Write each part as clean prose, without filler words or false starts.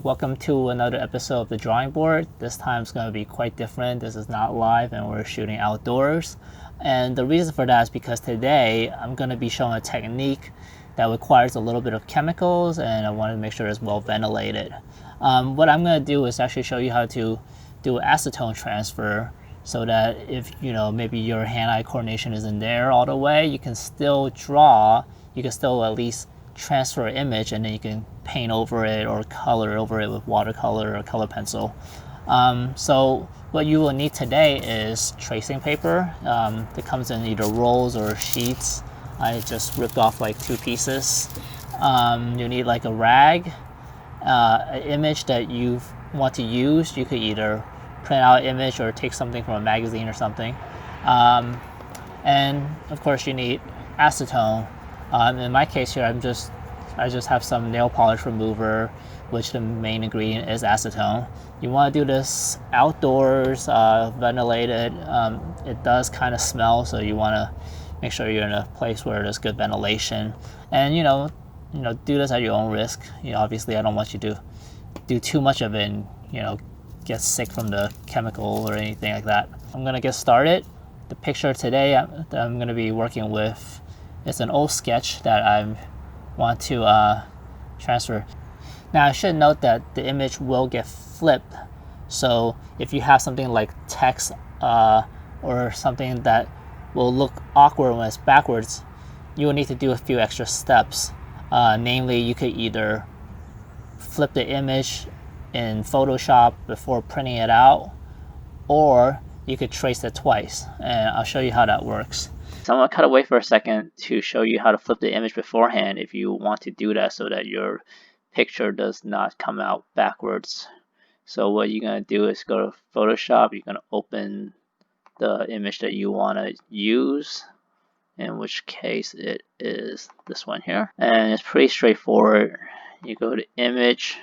Welcome to another episode of the drawing board. This time it's going to be quite different. This is not live and we're shooting outdoors. And the reason for that is because today I'm going to be showing a technique that requires a little bit of chemicals, and I want to make sure it's well ventilated. What I'm going to do is actually show you how to do acetone transfer, so that if maybe your hand-eye coordination isn't there all the way, you can still draw. You can still at least transfer an image, and then you can paint over it or color over it with watercolor or color pencil. So what you will need today is tracing paper. It comes in either rolls or sheets. I just ripped off like 2 pieces. You need like a rag, an image that you want to use. You could either print out an image or take something from a magazine or something. And of course you need acetone. In my case here, I just have some nail polish remover, which the main ingredient is acetone. You want to do this outdoors, ventilated. It does kind of smell, so you want to make sure you're in a place where there's good ventilation. And do this at your own risk. Obviously, I don't want you to do too much of it and get sick from the chemical or anything like that. I'm gonna get started. The picture today that I'm gonna be working with is an old sketch that I want to transfer. Now I should note that the image will get flipped, so if you have something like text or something that will look awkward when it's backwards, you will need to do a few extra steps. Namely, you could either flip the image in Photoshop before printing it out, or you could trace it twice, and I'll show you how that works. So I'm going to cut away for a second to show you how to flip the image beforehand if you want to do that, so that your picture does not come out backwards. So what you're going to do is go to Photoshop. You're going to open the image that you want to use, in which case it is this one here. And it's pretty straightforward. You go to image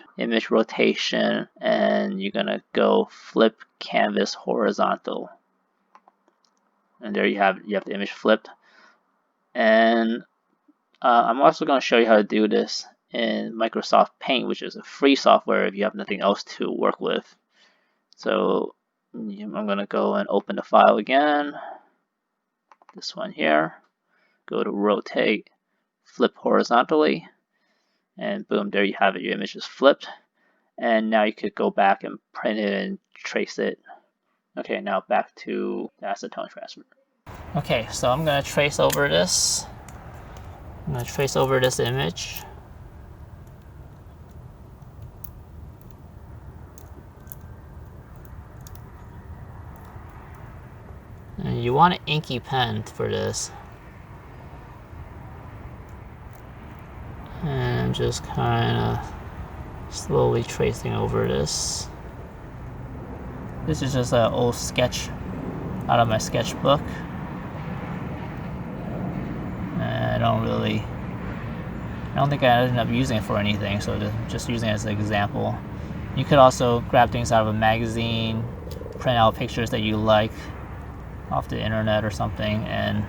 rotation, and you're going to go flip canvas horizontal. And there you have the image flipped. And I'm also going to show you how to do this in Microsoft Paint, which is a free software if you have nothing else to work with. So I'm going to go and open the file again, this one here. Go to rotate, flip horizontally, and boom, there you have it. Your image is flipped. And now you could go back and print it and trace it. Okay, now back to the acetone transfer. Okay, so I'm going to trace over this. I'm going to trace over this image. And you want an inky pen for this. And I'm just kind of slowly tracing over this. This is just an old sketch out of my sketchbook. And I don't think I ended up using it for anything, so just using it as an example. You could also grab things out of a magazine, print out pictures that you like off the internet or something, and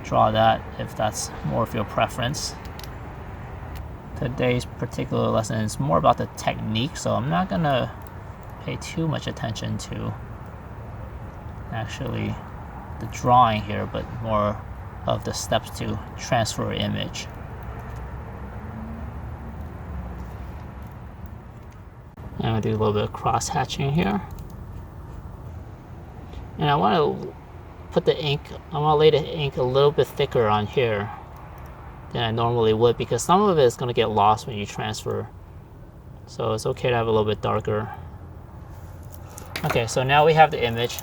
draw that if that's more of your preference. Today's particular lesson is more about the technique, so I'm not gonna pay too much attention to actually the drawing here, but more of the steps to transfer an image. I'm gonna do a little bit of cross hatching here. And I want to put the ink, I want to lay the ink a little bit thicker on here than I normally would, because some of it is going to get lost when you transfer. So it's okay to have a little bit darker. Okay, so now we have the image.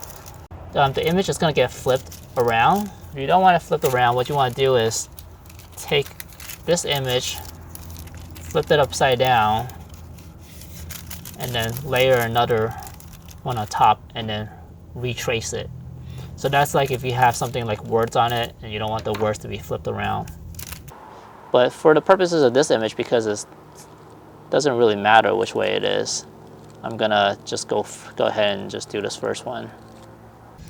The image is going to get flipped around. If you don't want to flip around, what you want to do is take this image, flip it upside down, and then layer another one on top, and then retrace it. So that's like if you have something like words on it and you don't want the words to be flipped around. But for the purposes of this image, because it doesn't really matter which way it is, I'm gonna just go ahead and just do this first one.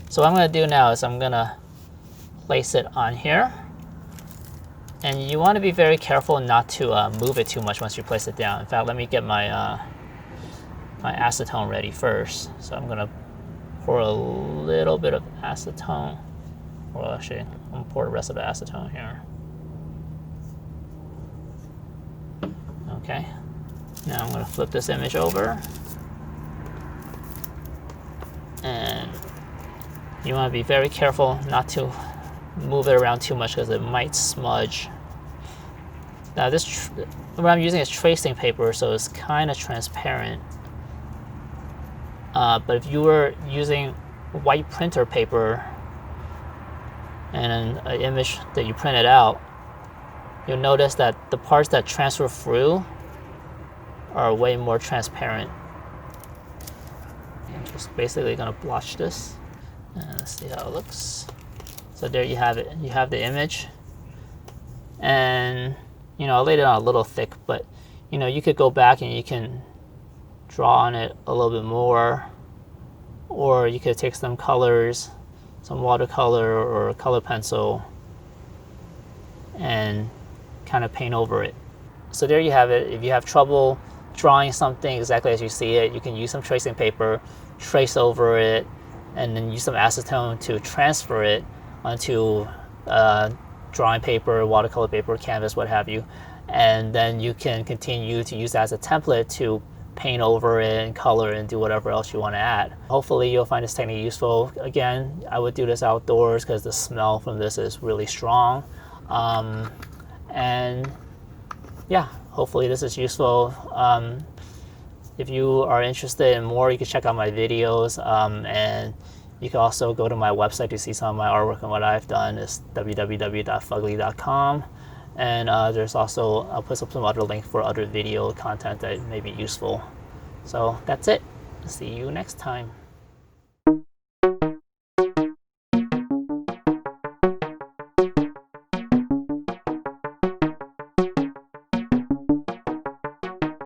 So what I'm gonna do now is I'm gonna place it on here. And you want to be very careful not to move it too much once you place it down. In fact, let me get my my acetone ready first. So I'm gonna pour a little bit of acetone. Well, actually, I'm gonna pour the rest of the acetone here. Okay. Now I'm gonna flip this image over. And you want to be very careful not to move it around too much because it might smudge. Now this, what I'm using is tracing paper, so it's kind of transparent. But if you were using white printer paper and an image that you printed out, you'll notice that the parts that transfer through are way more transparent. I'm just basically gonna blotch this and let's see how it looks. So there you have it. You have the image, and you know, I laid it on a little thick, but you know, you could go back and you can draw on it a little bit more, or you could take some colors, some watercolor or a color pencil, and kind of paint over it. So there you have it. If you have trouble drawing something exactly as you see it, you can use some tracing paper, trace over it, and then use some acetone to transfer it onto drawing paper, watercolor paper, canvas, what have you. And then you can continue to use that as a template to paint over it and color and do whatever else you want to add. Hopefully you'll find this technique useful. Again, I would do this outdoors because the smell from this is really strong. And yeah, hopefully this is useful. If you are interested in more, you can check out my videos, and you can also go to my website to see some of my artwork and what I've done. It's www.fugly.com. And there's also, I'll put some other links for other video content that may be useful. So that's it. See you next time.